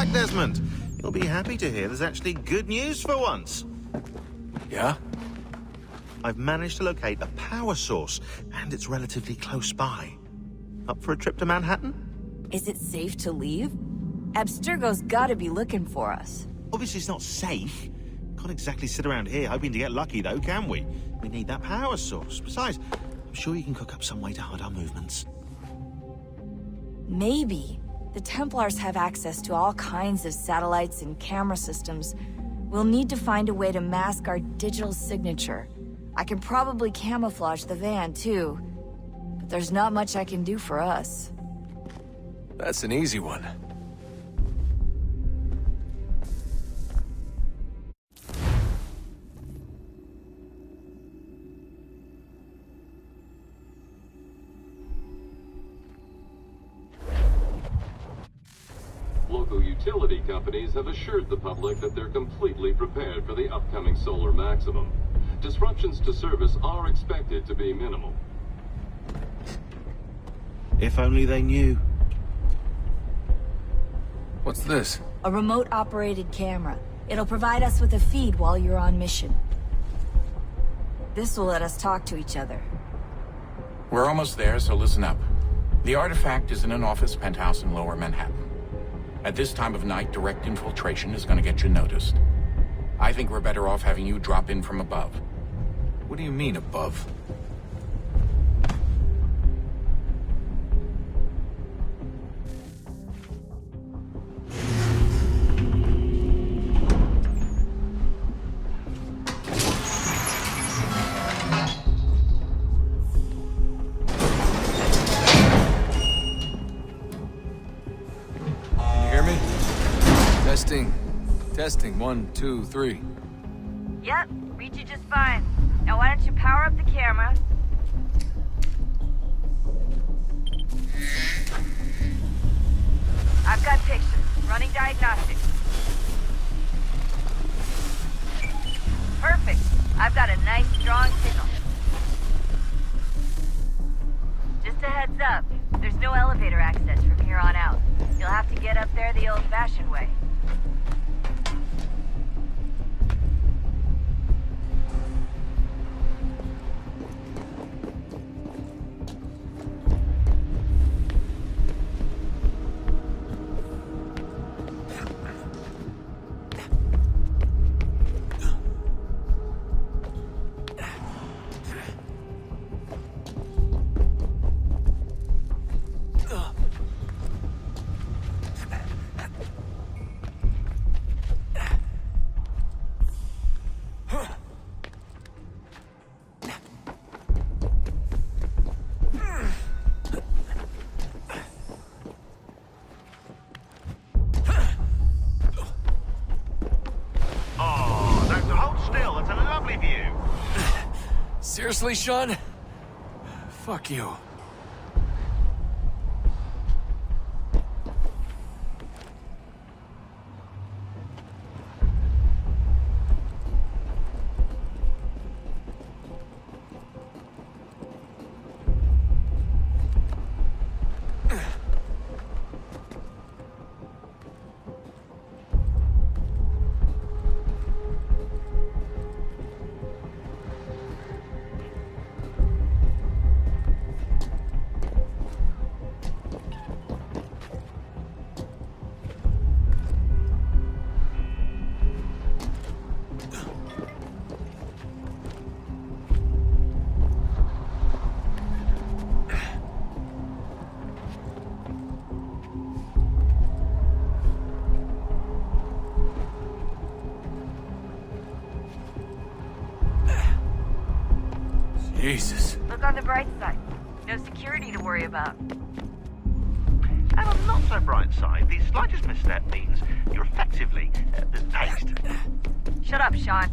back, Desmond. You'll be happy to hear there's actually good news for once. Yeah? I've managed to locate a power source, and it's relatively close by. Up for a trip to Manhattan? Is it safe to leave? Abstergo's gotta be looking for us. Obviously it's not safe. Can't exactly sit around here hoping to get lucky, though, can we? We need that power source. Besides, I'm sure you can cook up some way to hide our movements. Maybe. The Templars have access to all kinds of satellites and camera systems. We'll need to find a way to mask our digital signature. I can probably camouflage the van, too. But there's not much I can do for us. That's an easy one. Local utility companies have assured the public that they're completely prepared for the upcoming solar maximum. Disruptions to service are expected to be minimal. If only they knew. What's this? A remote-operated camera. It'll provide us with a feed while you're on mission. This will let us talk to each other. We're almost there, so listen up. The artifact is in an office penthouse in Lower Manhattan. At this time of night, direct infiltration is going to get you noticed. I think we're better off having you drop in from above. What do you mean, above? Testing, 1, 2, 3. Yep, read you just fine. Now why don't you power up the camera? I've got pictures. Running diagnostics. Perfect. I've got a nice, strong signal. Just a heads up, there's no elevator access from here on out. You'll have to get up there the old-fashioned way. Seriously, Sean? Fuck you. Jesus. Look on the bright side. No security to worry about. And on the not so bright side, the slightest misstep means you're effectively aced. Shut up, Sean.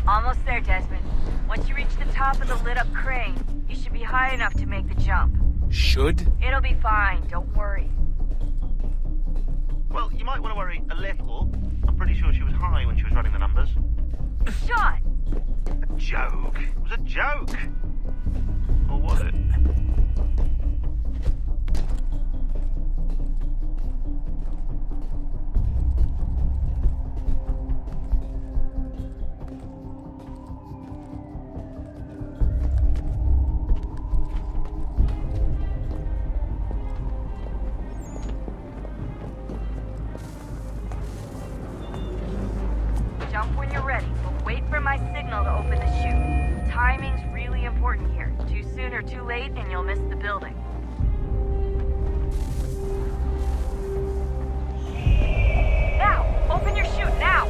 Almost there, Desmond. Once you reach the top of the lit-up crane, you should be high enough to make the jump. Should? It'll be fine, don't worry. Well, you might want to worry a little. I'm pretty sure she was high when she was running the numbers. Sean! A joke. It was a joke. Or was it? Jump when you're ready, but wait for my signal to open the chute. Timing's really important here. Too soon or too late, and you'll miss the building. Now! Open your chute, now!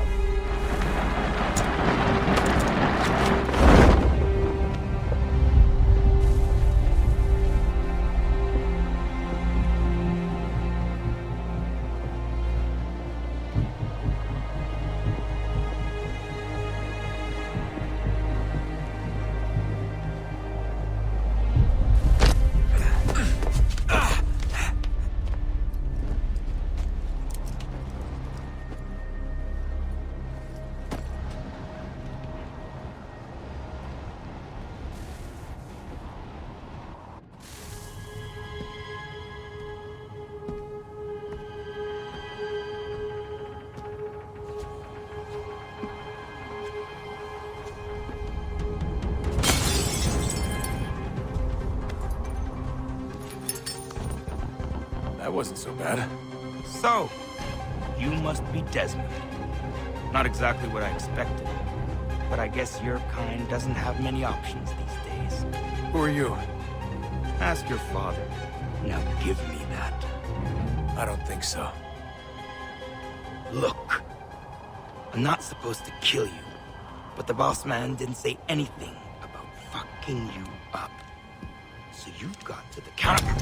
That wasn't so bad. So, you must be Desmond. Not exactly what I expected, but I guess your kind doesn't have many options these days. Who are you? Ask your father. Now give me that. I don't think so. Look, I'm not supposed to kill you, but the boss man didn't say anything about fucking you up. So you got to the counter.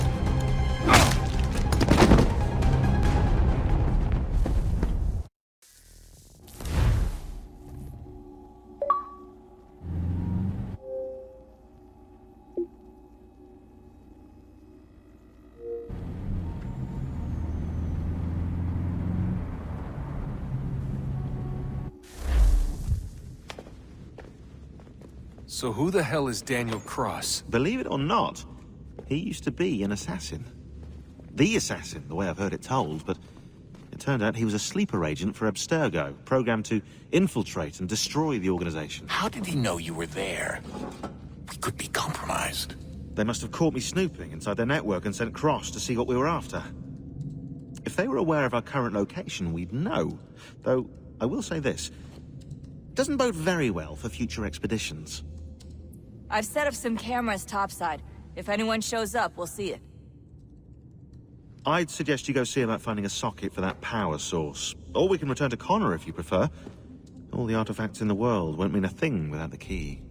So who the hell is Daniel Cross? Believe it or not, he used to be an assassin. The assassin, the way I've heard it told, but it turned out he was a sleeper agent for Abstergo, programmed to infiltrate and destroy the organization. How did he know you were there? We could be compromised. They must have caught me snooping inside their network and sent Cross to see what we were after. If they were aware of our current location, we'd know. Though, I will say this. Doesn't bode very well for future expeditions. I've set up some cameras topside. If anyone shows up, we'll see it. I'd suggest you go see about finding a socket for that power source. Or we can return to Connor if you prefer. All the artifacts in the world won't mean a thing without the key.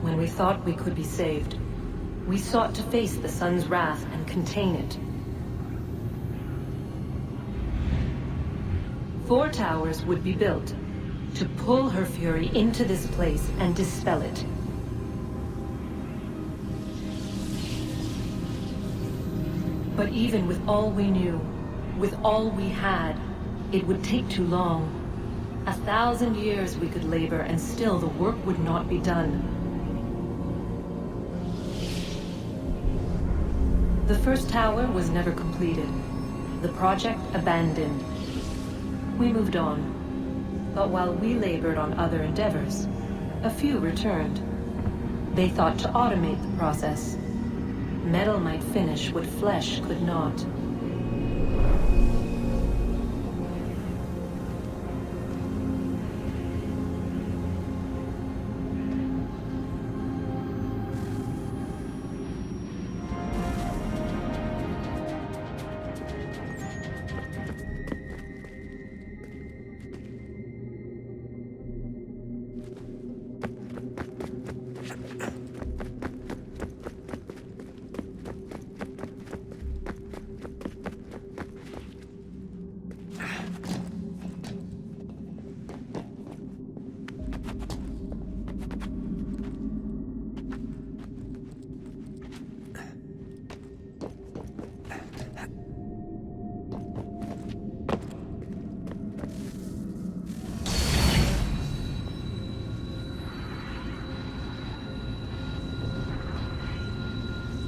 When we thought we could be saved, we sought to face the sun's wrath and contain it. 4 towers would be built to pull her fury into this place and dispel it. But even with all we knew, with all we had, it would take too long. 1,000 years we could labor and still the work would not be done. The first tower was never completed. The project abandoned. We moved on. But while we labored on other endeavors, a few returned. They thought to automate the process. Metal might finish what flesh could not.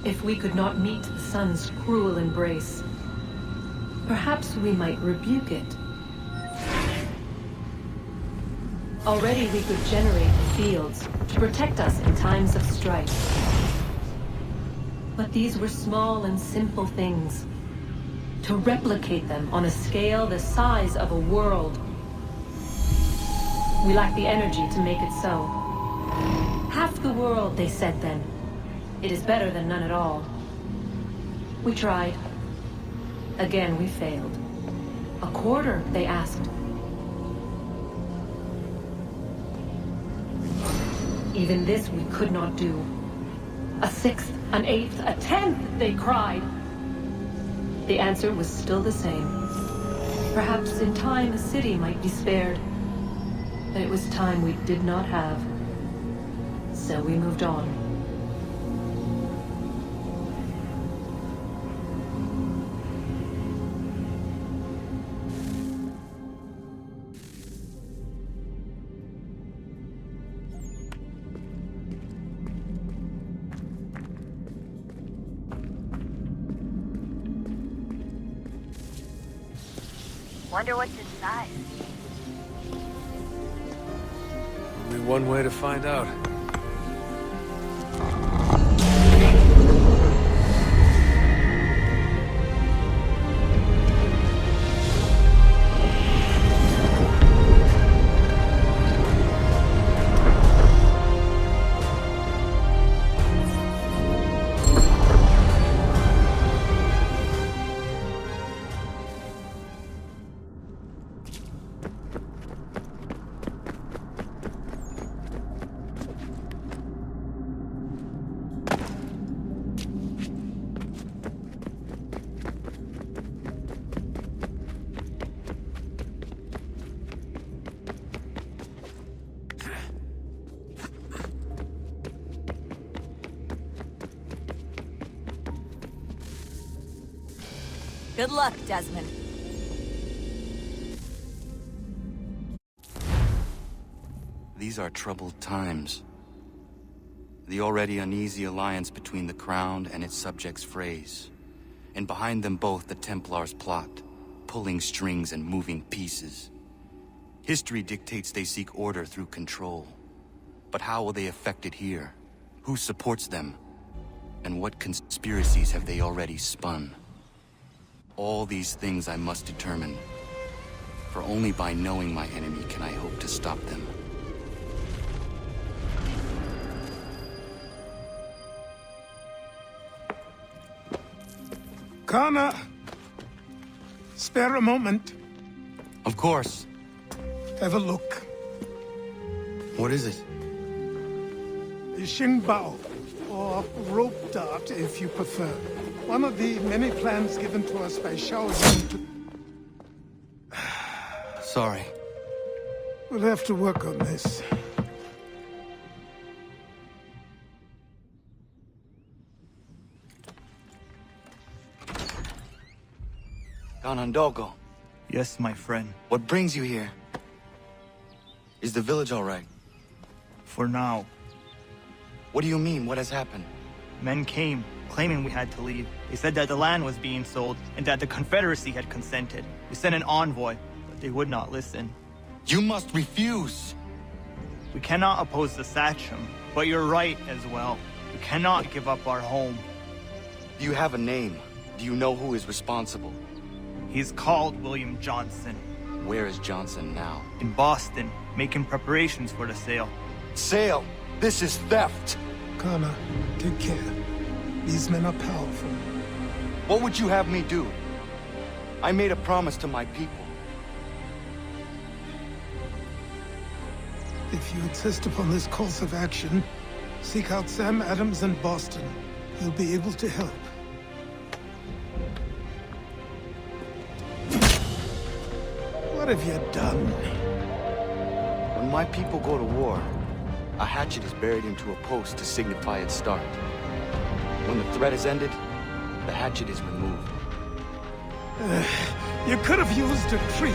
If we could not meet the sun's cruel embrace, perhaps we might rebuke it. Already we could generate the fields to protect us in times of strife. But these were small and simple things. To replicate them on a scale the size of a world, we lack the energy to make it so. Half the world, they said then. It is better than none at all. We tried. Again, we failed. A quarter, they asked. Even this we could not do. A sixth, an eighth, a tenth, they cried. The answer was still the same. Perhaps in time a city might be spared. But it was time we did not have. So we moved on. Wonder what's inside. Only one way to find out. Good luck, Desmond. These are troubled times. The already uneasy alliance between the Crown and its subjects frays. And behind them both the Templars plot, pulling strings and moving pieces. History dictates they seek order through control. But how will they affect it here? Who supports them? And what conspiracies have they already spun? All these things I must determine. For only by knowing my enemy can I hope to stop them. Connor! Spare a moment. Of course. Have a look. What is it? The Xingbao, or rope dart if you prefer. One of the many plans given to us by Shao Zhen to... Sorry. We'll have to work on this. Ganondogo, Yes, my friend. what brings you here? Is the village all right? For now. What do you mean? What has happened? Men came, claiming we had to leave. They said that the land was being sold, and that the Confederacy had consented. We sent an envoy, but they would not listen. You must refuse! We cannot oppose the Sachem, but you're right as well. We cannot give up our home. Do you have a name? Do you know who is responsible? He's called William Johnson. Where is Johnson now? In Boston, making preparations for the sale. Sale! This is theft! Connor, take care. These men are powerful. What would you have me do? I made a promise to my people. If you insist upon this course of action, seek out Sam Adams in Boston. He'll be able to help. What have you done? When my people go to war, a hatchet is buried into a post to signify its start. When the threat is ended, the hatchet is removed. You could have used a tree.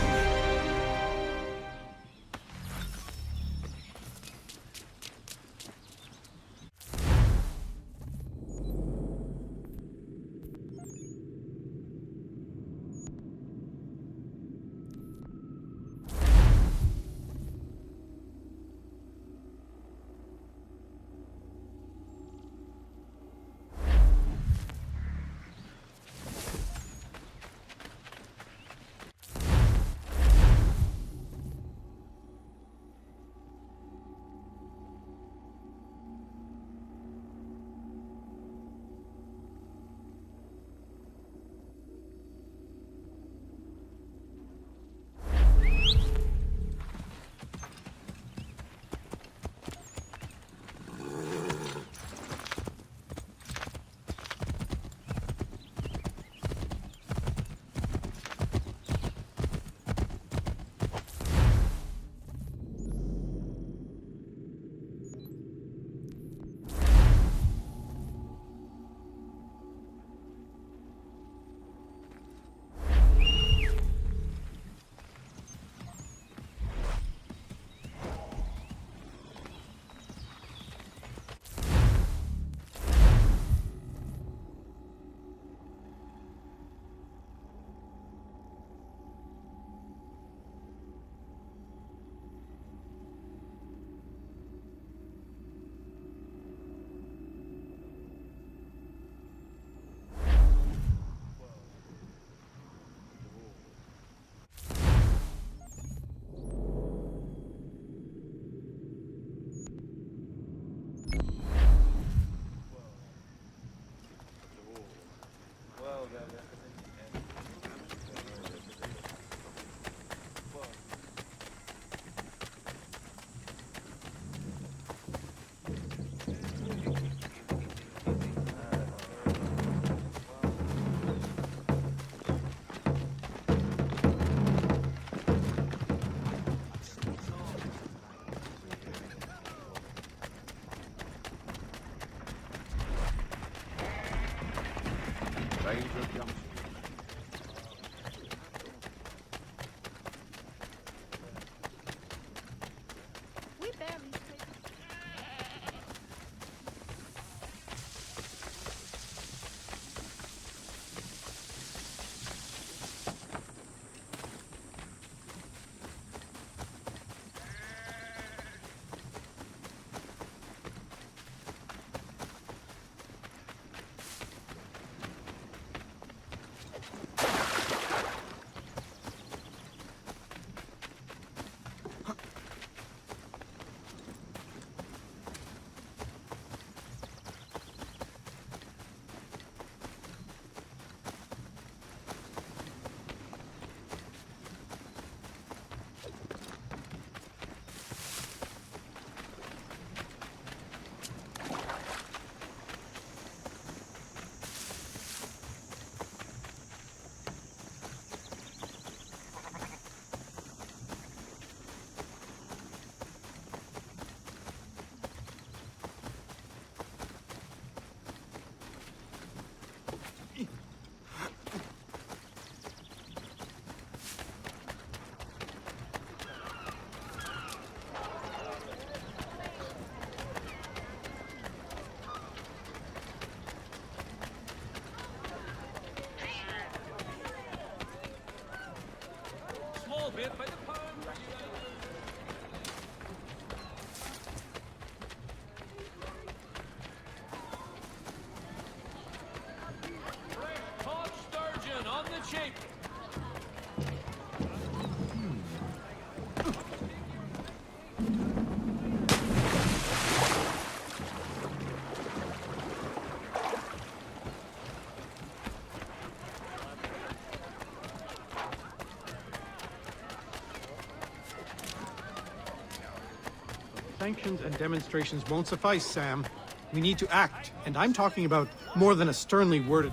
Sanctions and demonstrations won't suffice, Sam. We need to act, and I'm talking about more than a sternly worded...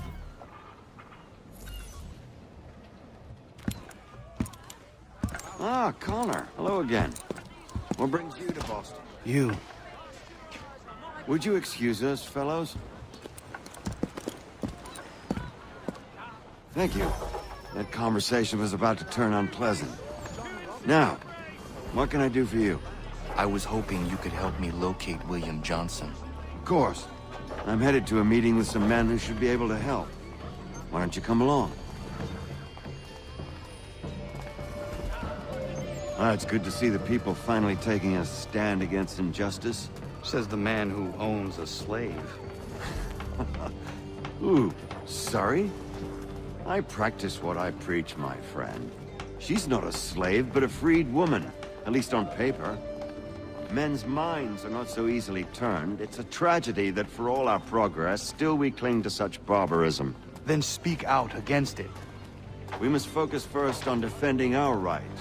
Ah, Connor. Hello again. What brings you to Boston? You. Would you excuse us, fellows? Thank you. That conversation was about to turn unpleasant. Now, what can I do for you? I was hoping you could help me locate William Johnson. Of course. I'm headed to a meeting with some men who should be able to help. Why don't you come along? Ah, it's good to see the people finally taking a stand against injustice. Says the man who owns a slave. Ooh, sorry? I practice what I preach, my friend. She's not a slave, but a freed woman, at least on paper. Men's minds are not so easily turned. It's a tragedy that for all our progress, still we cling to such barbarism. Then speak out against it. We must focus first on defending our rights.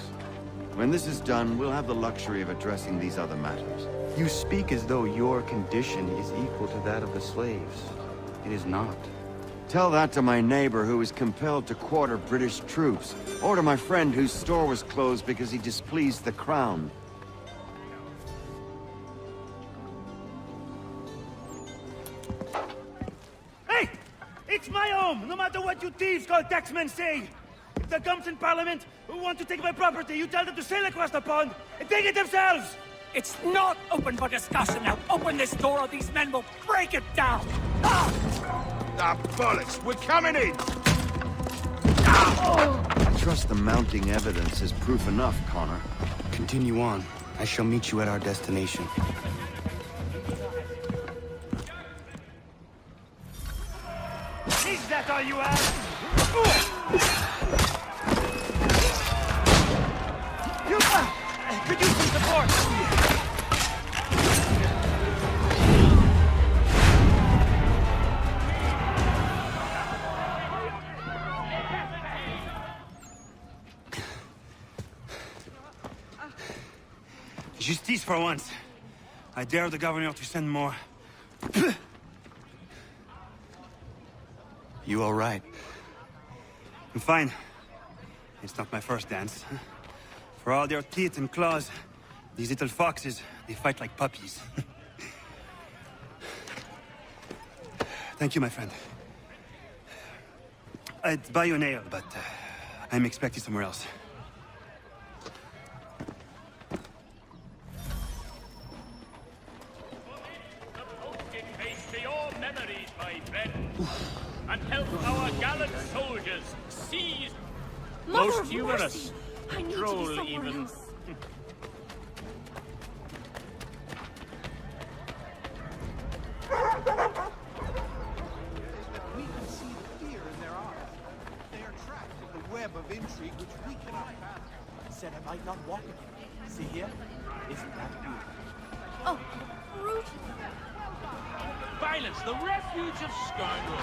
When this is done, we'll have the luxury of addressing these other matters. You speak as though your condition is equal to that of the slaves. It is not. Tell that to my neighbor who was compelled to quarter British troops, or to my friend whose store was closed because he displeased the crown. Hey! It's my home, no matter what you thieves called taxmen say! If there comes in Parliament who want to take my property, you tell them to sail across the pond and take it themselves! It's not open for discussion now. Open this door or these men will break it down! Ah, bollocks! We're coming in! I trust the mounting evidence is proof enough, Connor. Continue on. I shall meet you at our destination. Is that all you have? Could use some support! Justice for once. I dare the governor to send more. You all right? I'm fine. It's not my first dance. For all their teeth and claws, these little foxes, they fight like puppies. Thank you, my friend. I'd buy you an ale, but I'm expecting somewhere else. And help our gallant soldiers seize Mother most humorous, I need droll to be somewhere even. else. We can see the fear in their eyes. They are trapped in the web of intrigue which we cannot fathom. Said I might not walk again. See here? Isn't that beautiful? Oh, Root. Violence, the refuge of scoundrels.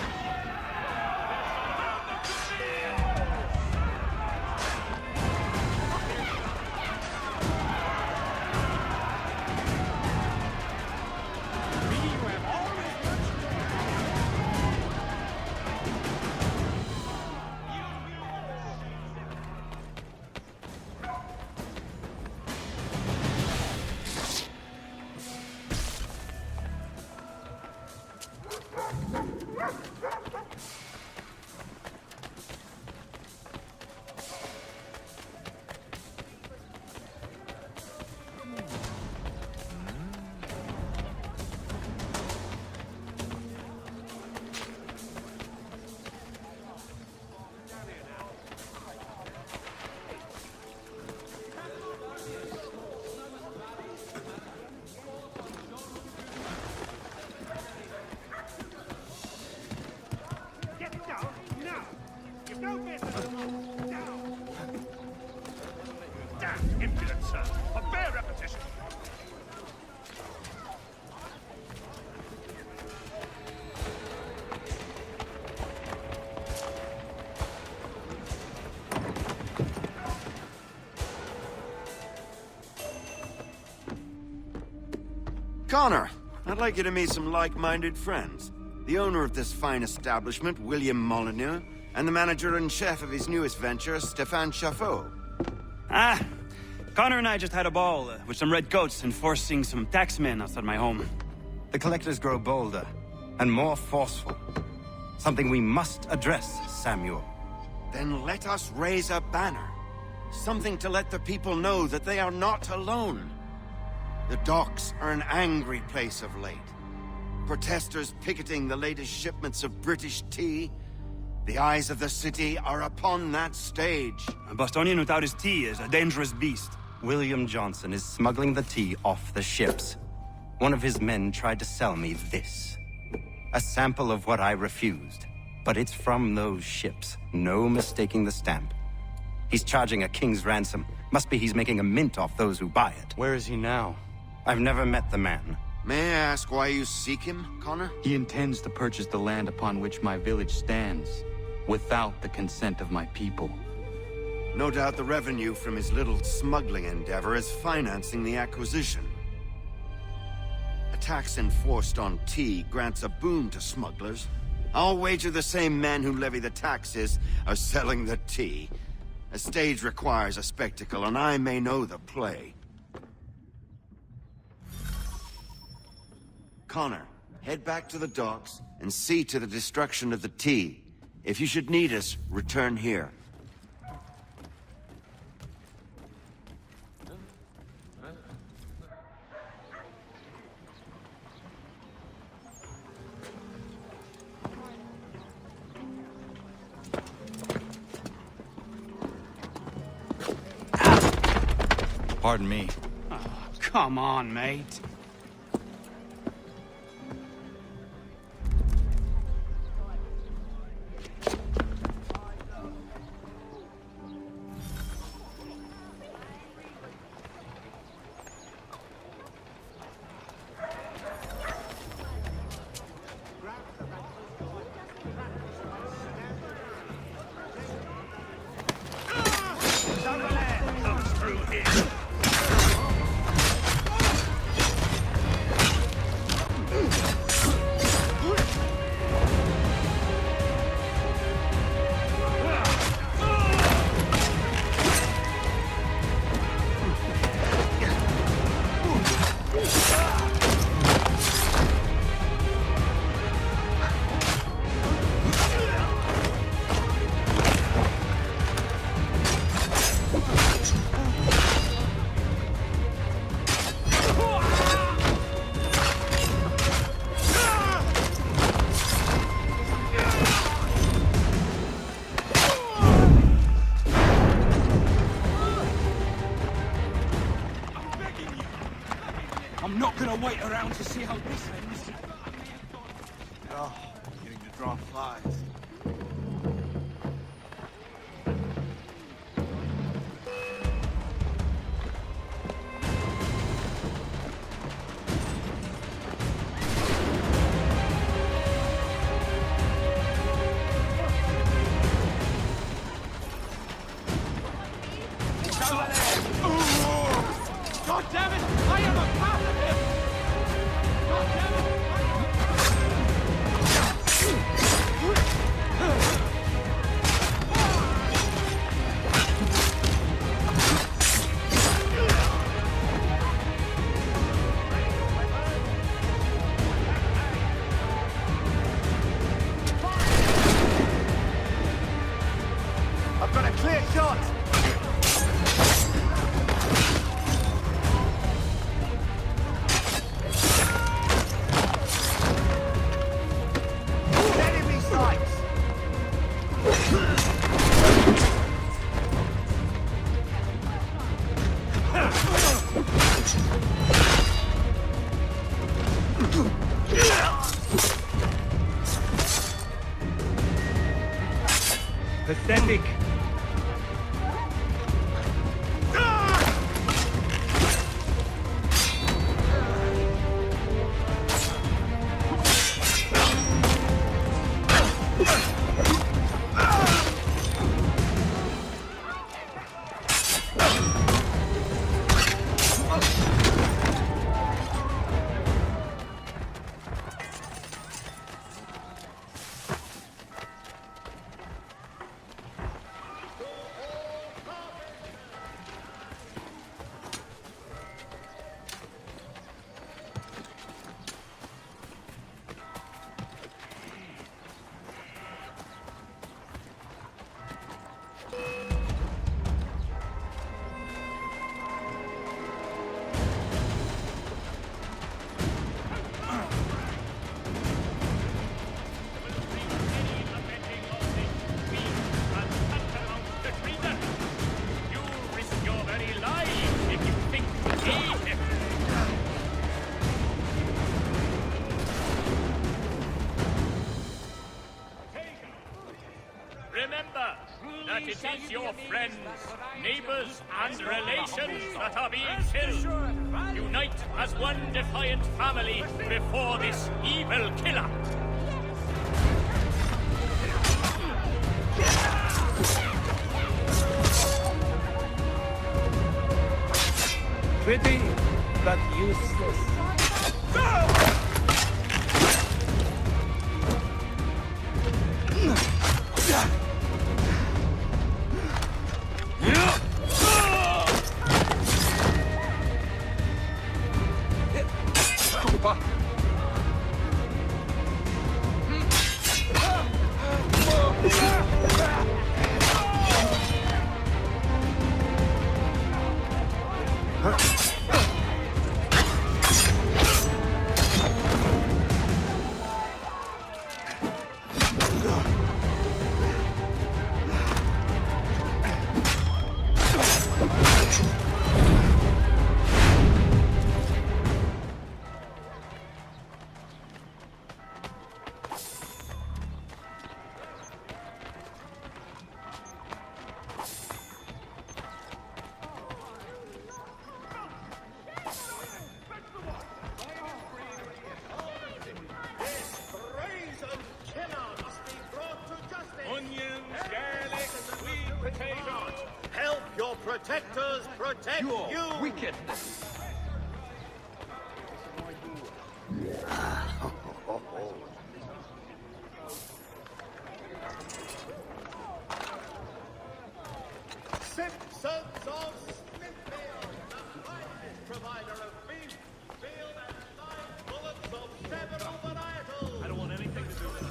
Impudence, sir. A bare repetition. Connor, I'd like you to meet some like-minded friends. The owner of this fine establishment, William Molyneux, and the manager and chef of his newest venture, Stéphane Chaffeau. Ah, Connor and I just had a ball with some redcoats enforcing some taxmen outside my home. The collectors grow bolder and more forceful. Something we must address, Samuel. Then let us raise a banner. Something to let the people know that they are not alone. The docks are an angry place of late. Protesters picketing the latest shipments of British tea. The eyes of the city are upon that stage. A Bostonian without his tea is a dangerous beast. William Johnson is smuggling the tea off the ships. One of his men tried to sell me this. A sample of what I refused. But it's from those ships. No mistaking the stamp. He's charging a king's ransom. Must be he's making a mint off those who buy it. Where is he now? I've never met the man. May I ask why you seek him, Connor? He intends to purchase the land upon which my village stands, without the consent of my people. No doubt the revenue from his little smuggling endeavor is financing the acquisition. A tax enforced on tea grants a boon to smugglers. I'll wager the same men who levy the taxes are selling the tea. A stage requires a spectacle, and I may know the play. Connor, head back to the docks and see to the destruction of the tea. If you should need us, return here. Pardon me. Oh, come on, mate. I'm not gonna wait around to see how this ends. Oh, getting to draw flies. God damn it! I am a part of him! God damn it! I've got a clear shot! Enemy sights! Pathetic. Remember that it is your friends, neighbors, and relations that are being killed. Unite as one defiant family before this evil killer. Pretty, but useless. Help your protectors protect you! Wicked! Simpsons of Smithfield, the finest provider of beef, field and live bullets of several varietals. I don't want anything to do with it.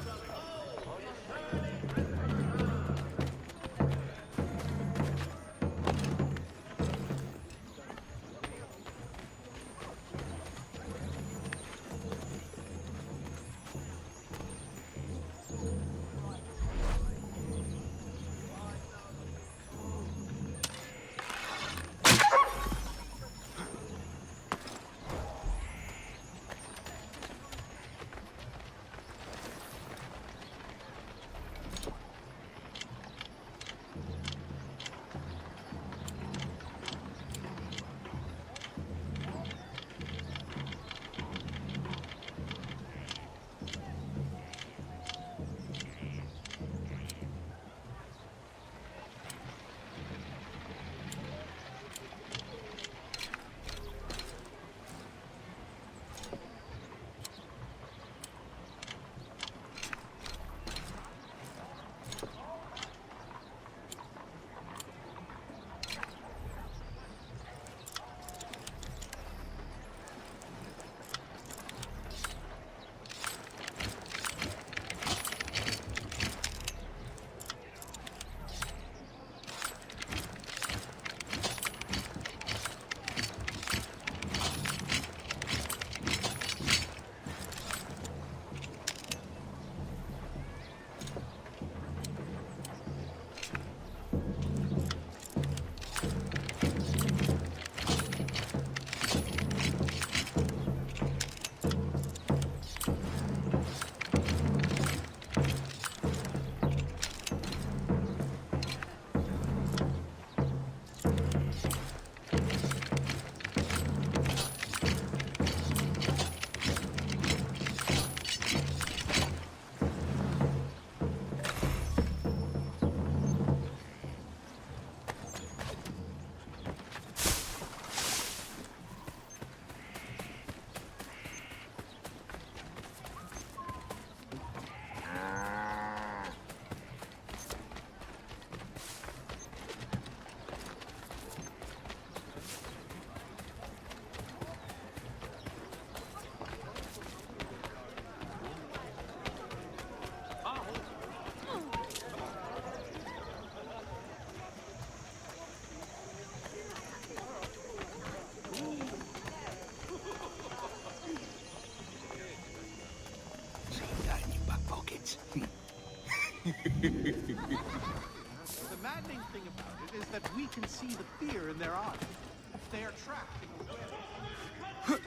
The maddening thing about it is that we can see the fear in their eyes. They are trapped in the web.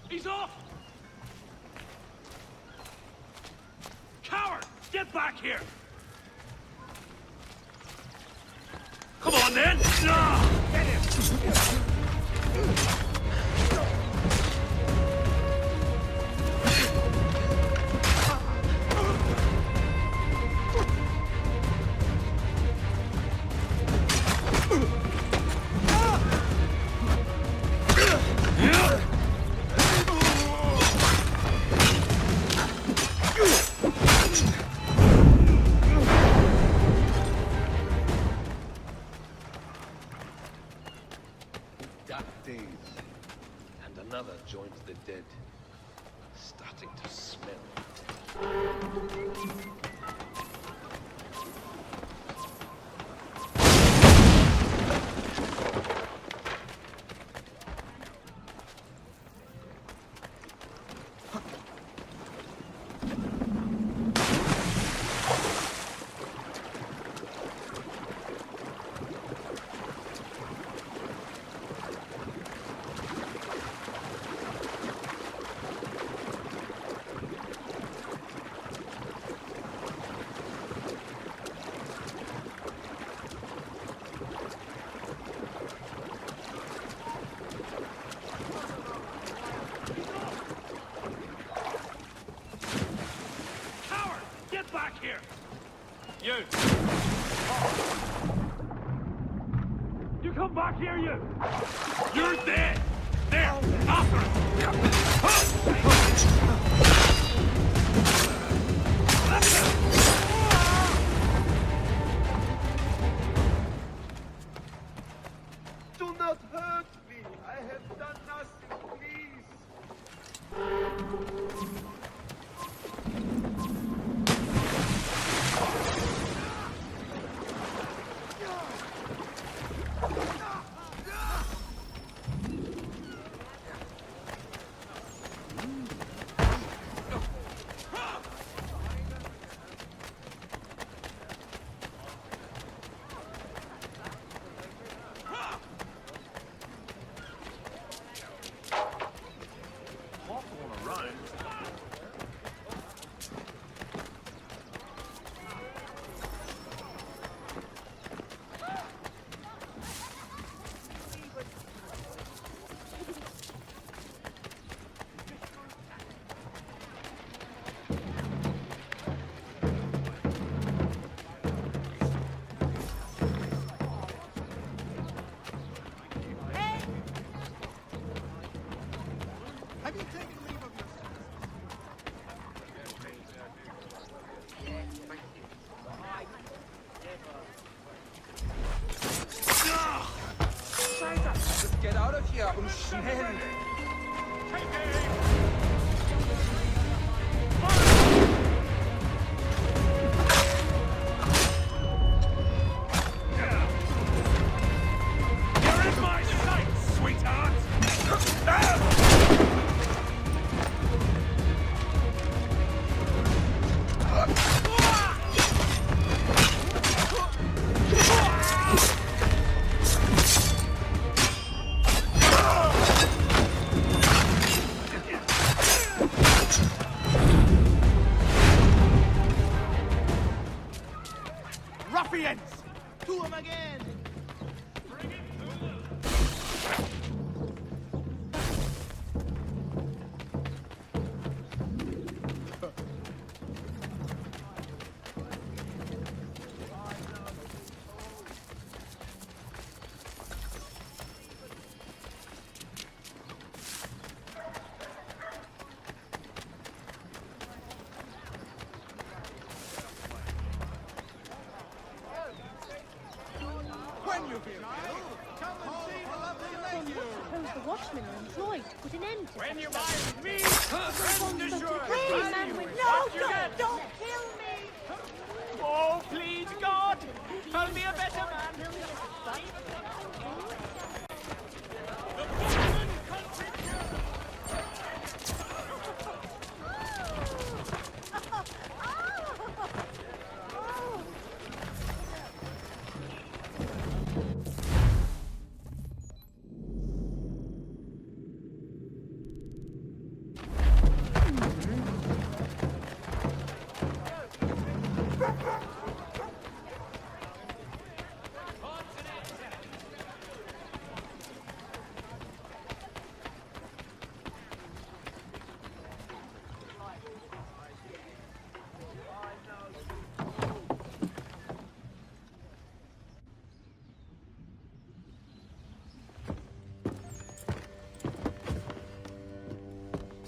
He's off! Coward! Get back here! Come on, then! No! Get him! Dark days, and another joins the dead, starting to smell. Get back here! You! You come back here, you! You're dead! There! After Do not hurt me! I have done nothing, please! Have you taken leave of your Let's get out of here und schnell! You're in my sight, sweetheart! ruffians! To him again! When you hear come and see the lovely lady! Suppose the watchmen are employed to put an end to When such you things. mind me, Please, don't kill me! Oh, please, God! Tell me a better man!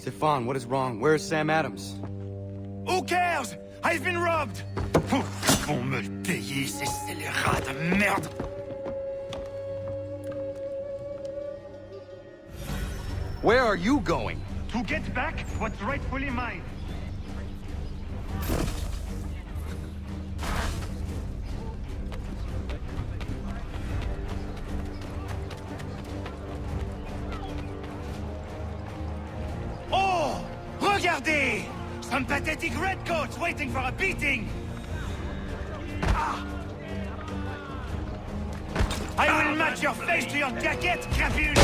Stefan, what is wrong? Where is Sam Adams? Who cares? I've been robbed! Vont me le payer, ces scélérats de merde! Where are you going? To get back what's rightfully mine. Oh! Regardez! Some pathetic redcoats waiting for a beating! Ah! I will match your face to your jacket, crapule!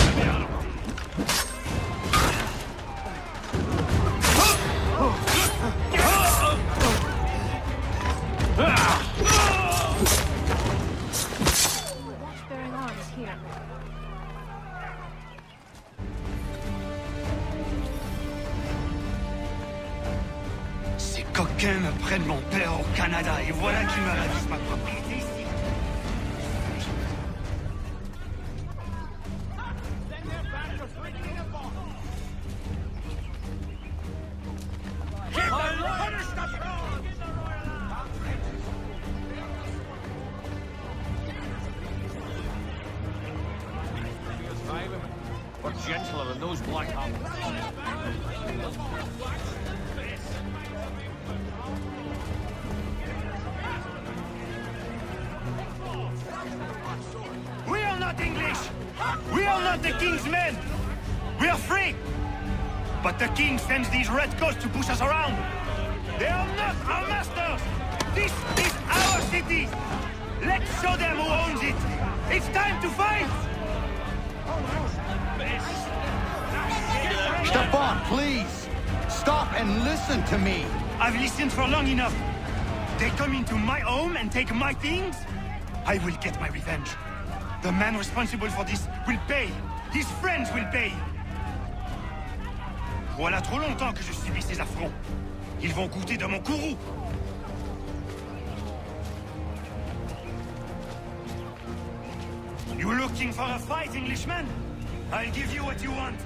Watch-bearing arms here. Ces coquins me prennent mon père au Canada et voilà qui me ravise ma propriété ici. We're gentler than those black hounds. We are not English! We are not the king's men! We are free! But the king sends these redcoats to push us around! They are not our masters! This is our city! Let's show them who owns it! It's time to fight! Stefan, please! Stop and listen to me! I've listened for long enough. They come into my home and take my things? I will get my revenge. The man responsible for this will pay. His friends will pay. Voilà trop longtemps que je subis ces affronts. Ils vont goûter de mon courroux. You looking for a fight, Englishman? I'll give you what you want.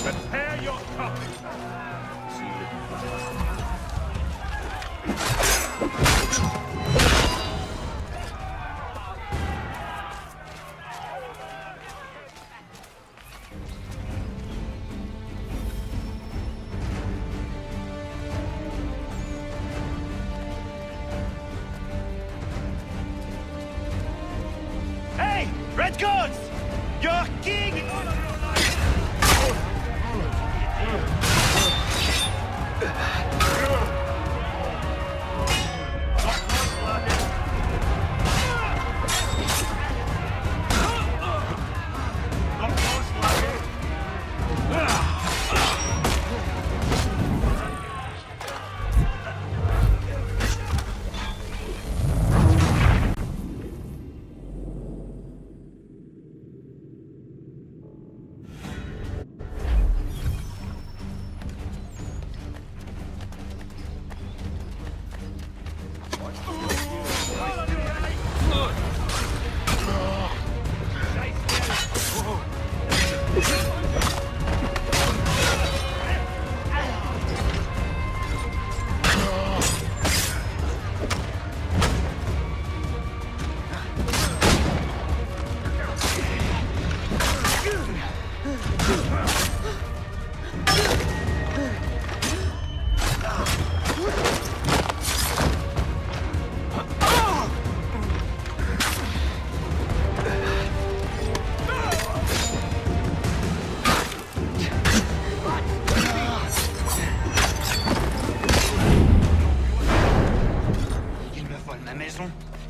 Prepare your cup. Hey, redcoats! Your king!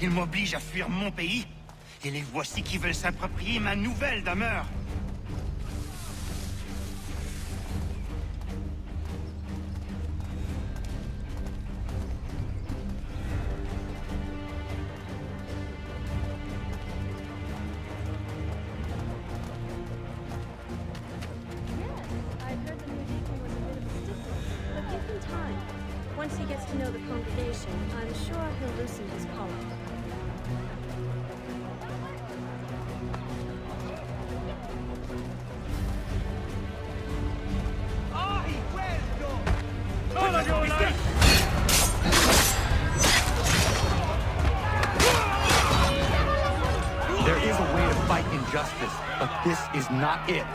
Ils m'obligent à fuir mon pays. Et les voici qui veulent s'approprier ma nouvelle demeure. I've heard the new deacon was a bit of a stickler, but give him time. Once he gets to know the congregation, I'm sure he'll loosen his collar. is a way to fight injustice, but this is not it.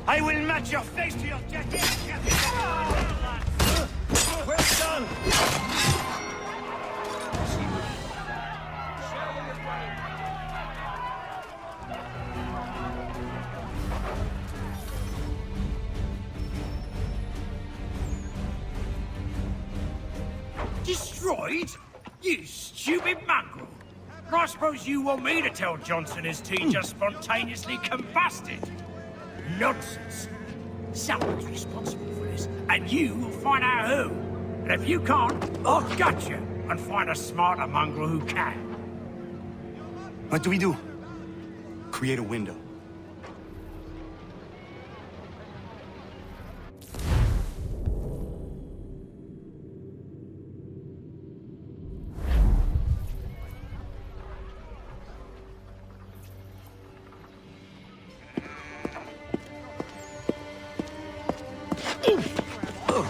I will match your face to your jacket! Well done! Destroyed? You stupid mongrel! I suppose you want me to tell Johnson his tea just spontaneously combusted? Nonsense. Someone's responsible for this, and you will find out who. And if you can't, I'll gut you and find a smarter mongrel who can. What do we do? Create a window.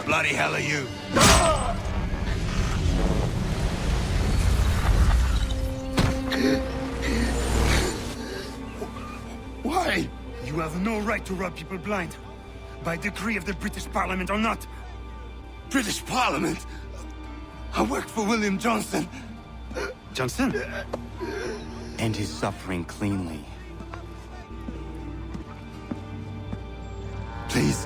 Bloody hell are you? Why? You have no right to rob people blind. By decree of the British Parliament or not. British Parliament? I worked for William Johnson. Johnson? End his suffering cleanly. Please.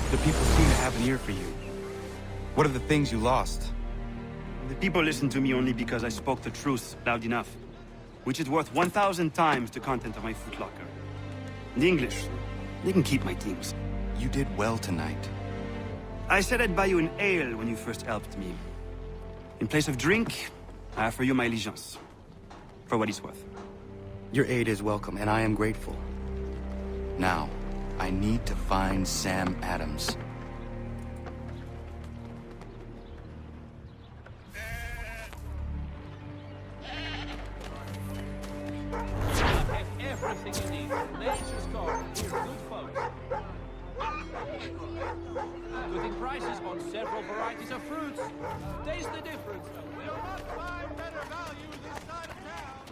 The people seem to have an ear for you. What are the things you lost? The people listen to me only because I spoke the truth loud enough, which is worth 1,000 times the content of my footlocker. The English, they can keep my teams. You did well tonight. I said I'd buy you an ale when you first helped me. In place of drink, I offer you my allegiance. For what it's worth. Your aid is welcome, and I am grateful. Now, I need to find Sam Adams. Everything you need. Nature's garden. Here's good folks. Cutting prices on several varieties of fruits. Taste the difference. We'll not find better value this side of town.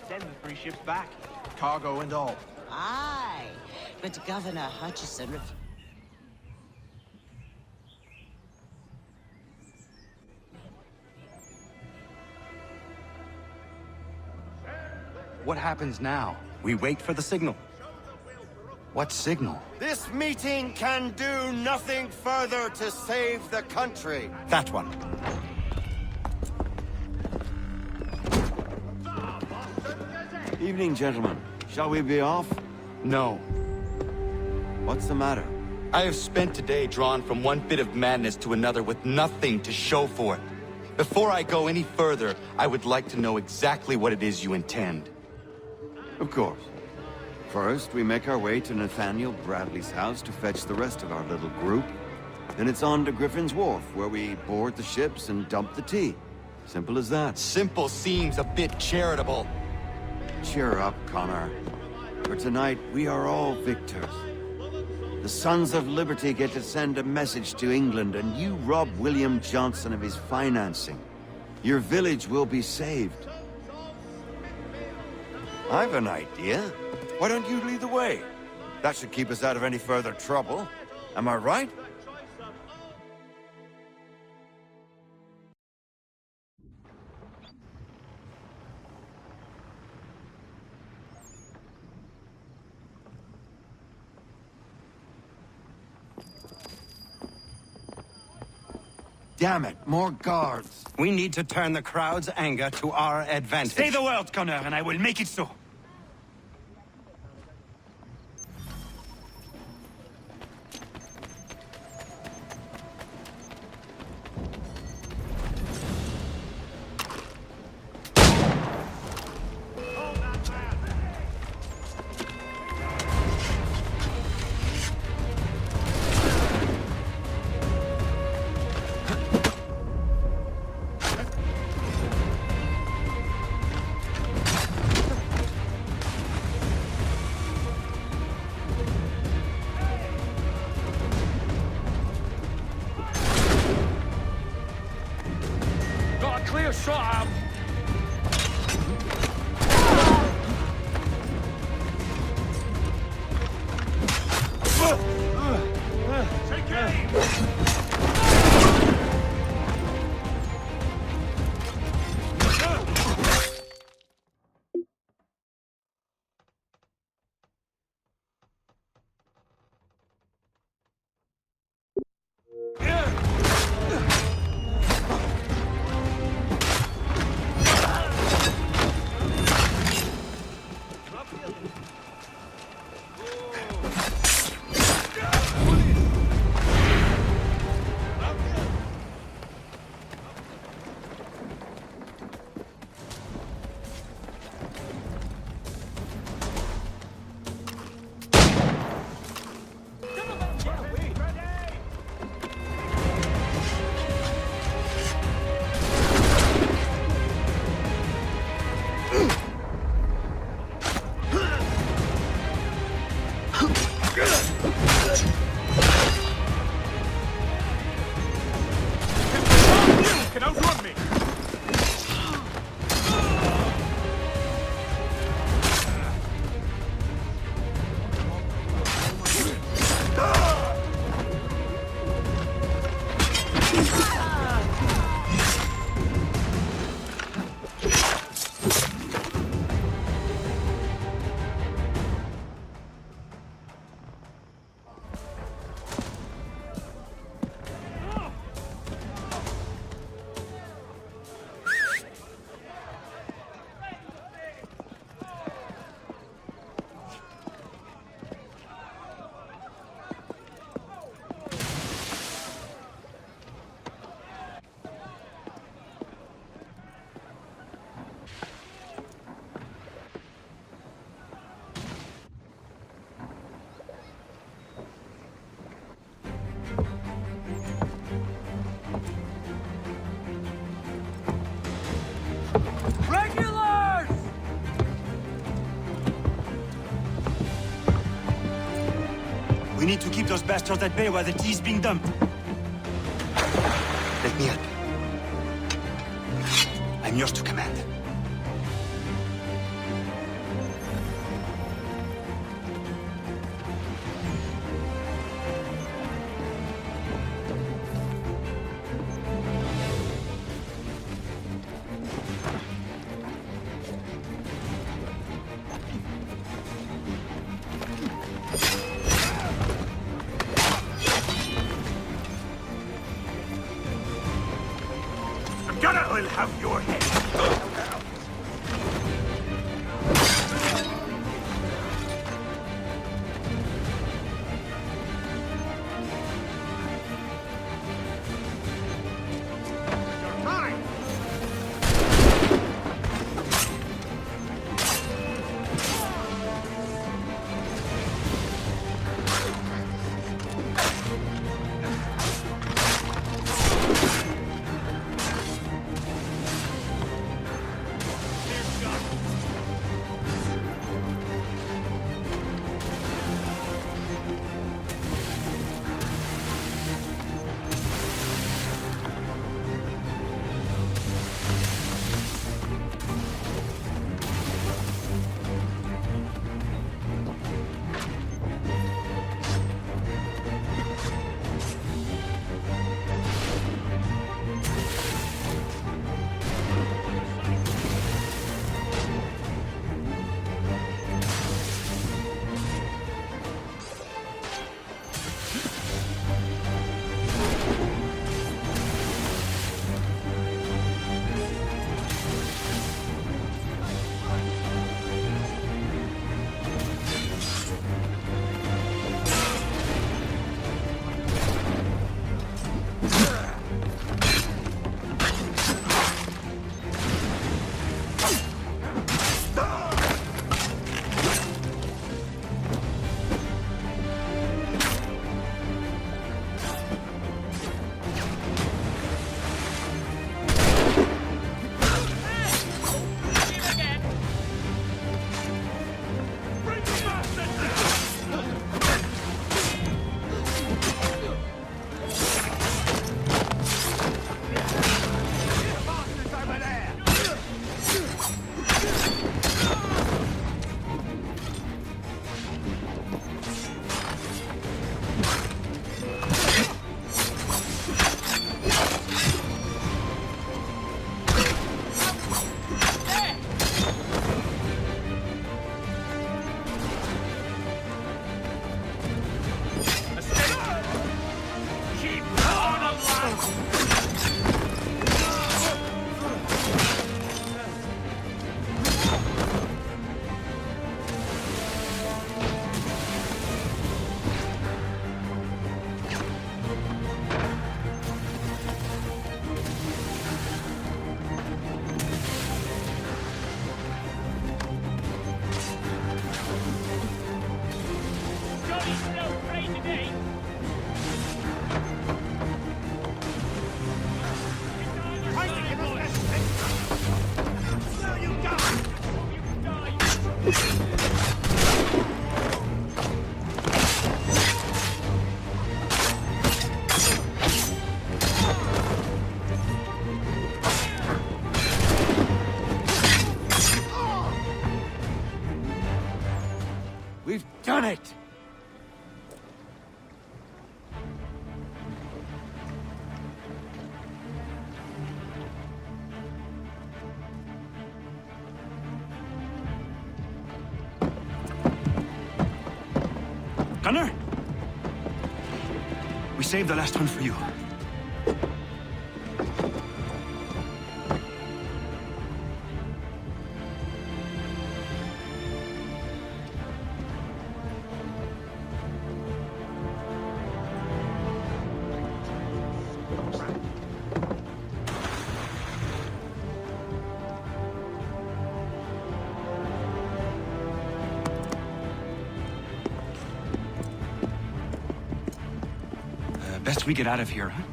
Send the 3 ships back. Cargo and all. Aye, but Governor Hutchison... What happens now? We wait for the signal. What signal? This meeting can do nothing further to save the country. That one. Evening, gentlemen. Shall we be off? No. What's the matter? I have spent today drawn from one bit of madness to another with nothing to show for it. Before I go any further, I would like to know exactly what it is you intend. Of course. First, we make our way to Nathaniel Bradley's house to fetch the rest of our little group. Then it's on to Griffin's Wharf, where we board the ships and dump the tea. Simple as that. Simple seems a bit charitable. Cheer up, Connor. For tonight, we are all victors. The Sons of Liberty get to send a message to England, and you rob William Johnson of his financing. Your village will be saved. I've an idea. Why don't you lead the way? That should keep us out of any further trouble. Am I right? Damn it, more guards. We need to turn the crowd's anger to our advantage. Say the word, Connor, and I will make it so. Got a clear shot at him. Take aim! Can outrun me! Regulars! We need to keep those bastards at bay while the tea is being dumped. Let me help you. I'm yours to command. I'm gonna have your head! We've done it! Gunner? We saved the last one for you. Best we get out of here, huh?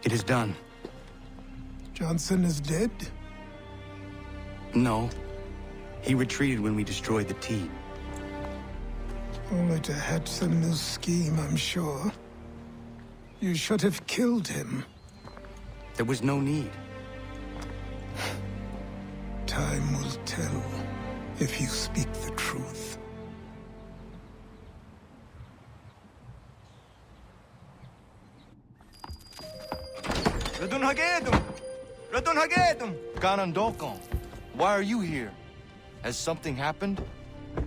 It is done. Johnson is dead? No. He retreated when we destroyed the T. Only to hatch some new scheme, I'm sure. You should have killed him. There was no need. Time will tell if you speak the truth. Ganondorf, why are you here? Has something happened?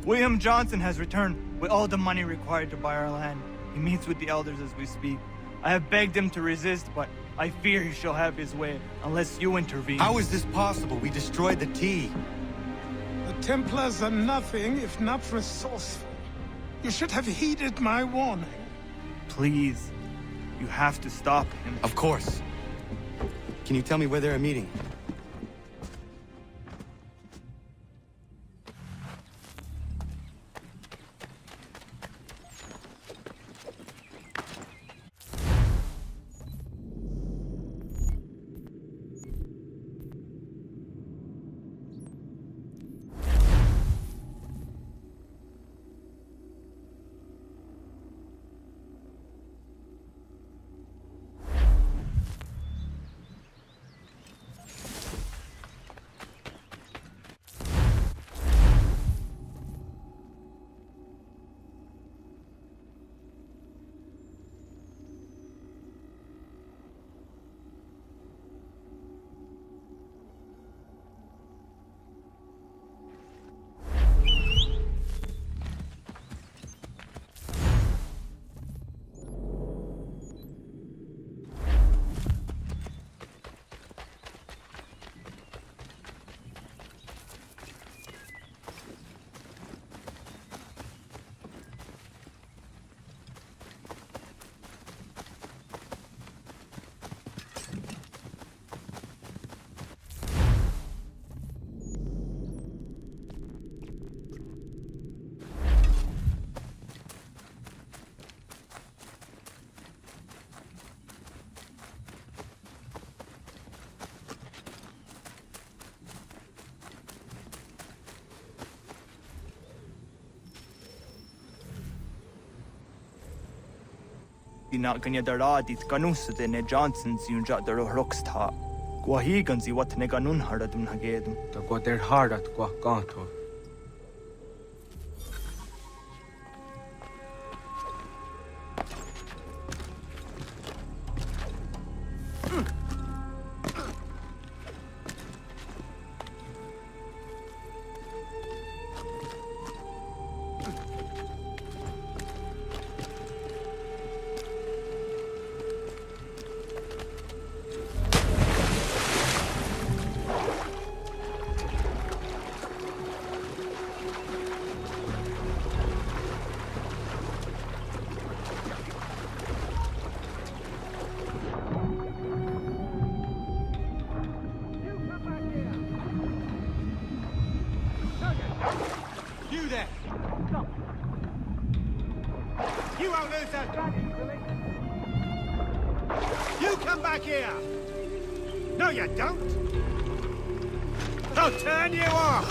William Johnson has returned with all the money required to buy our land. He meets with the elders as we speak. I have begged him to resist, but I fear he shall have his way unless you intervene. How is this possible? We destroyed the T. The Templars are nothing if not resourceful. You should have heeded my warning. Please, you have to stop him. Of course. Can you tell me where they're meeting? Not gonna daradit ganus de ne Johnsons yun jat der rocksta. Gwahigan si what ne ganun haradum hagedum. Da gwa der hardat gwa ganto. You there! Stop! You won't lose that dragon, silly! You come back here! No, you don't! I'll turn you off!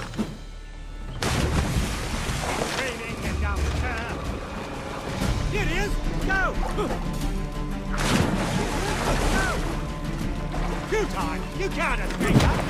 Screaming you don't turn! Here it is! Go! Go! Too time! You can't escape that!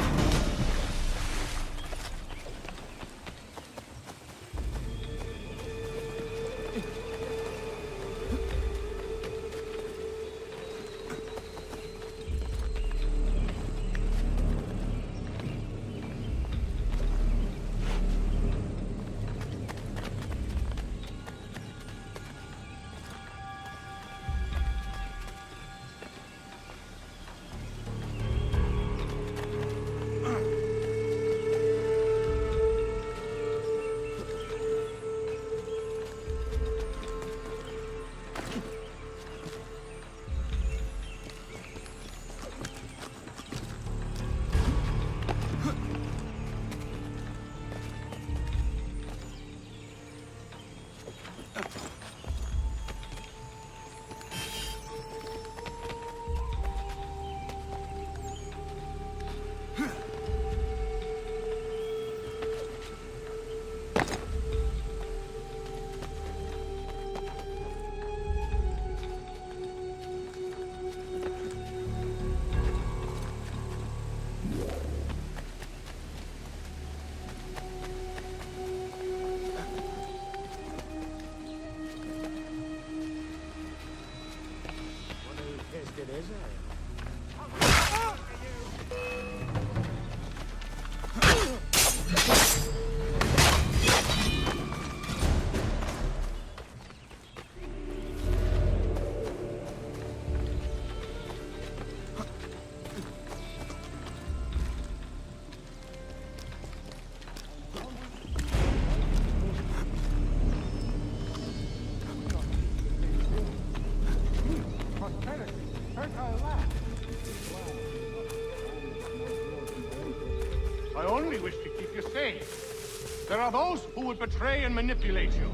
only wish to keep you safe. There are those who would betray and manipulate you.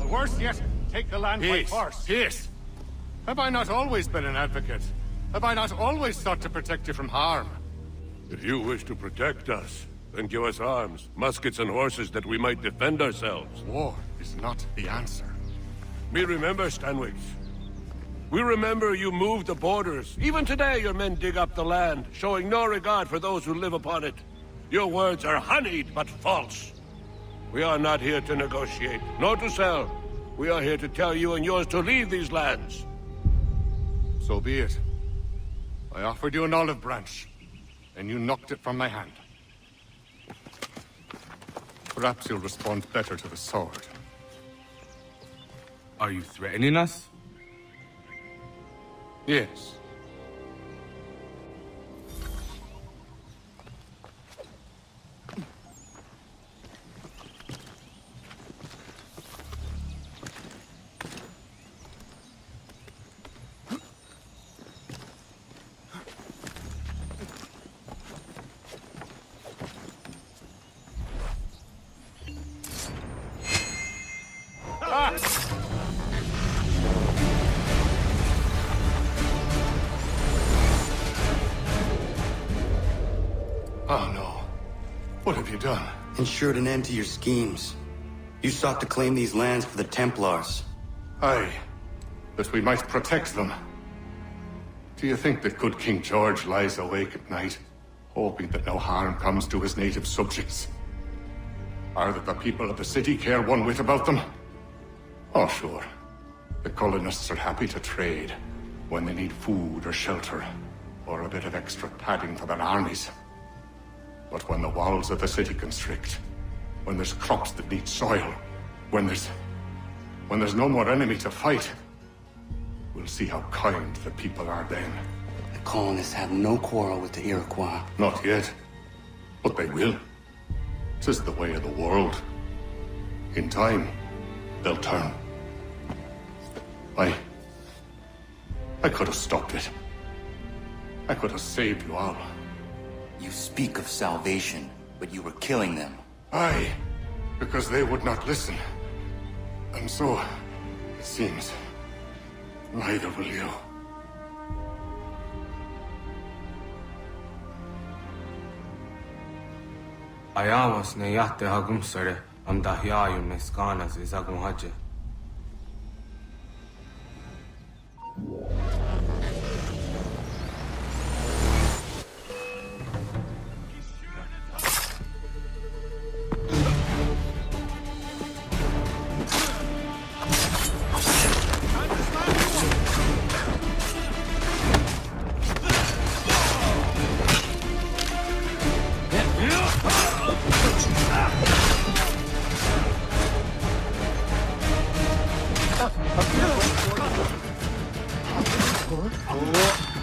Or worse yet, take the land by force. Peace! Have I not always been an advocate? Have I not always sought to protect you from harm? If you wish to protect us, then give us arms, muskets and horses that we might defend ourselves. War is not the answer. We remember, Stanwix. We remember you moved the borders. Even today your men dig up the land, showing no regard for those who live upon it. Your words are honeyed, but false. We are not here to negotiate, nor to sell. We are here to tell you and yours to leave these lands. So be it. I offered you an olive branch, and you knocked it from my hand. Perhaps you'll respond better to the sword. Are you threatening us? Yes. Oh no. What have you done? Ensured an end to your schemes. You sought to claim these lands for the Templars. Aye, that we might protect them. Do you think that good King George lies awake at night, hoping that no harm comes to his native subjects? Or that the people of the city care one whit about them? Oh, sure. The colonists are happy to trade when they need food or shelter, or a bit of extra padding for their armies. But when the walls of the city constrict, when there's crops that need soil, when there's no more enemy to fight, we'll see how kind the people are then. The colonists have no quarrel with the Iroquois. Not yet, but they will. 'Tis the way of the world. In time, they'll turn. I could have stopped it. I could have saved you all. You speak of salvation, but you were killing them. Aye, because they would not listen. And so, it seems, neither will you. Ayawas ne yahte hagum sare, am dahyayu ne skanas izagum haje.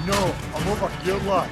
No, I'm over here, lad.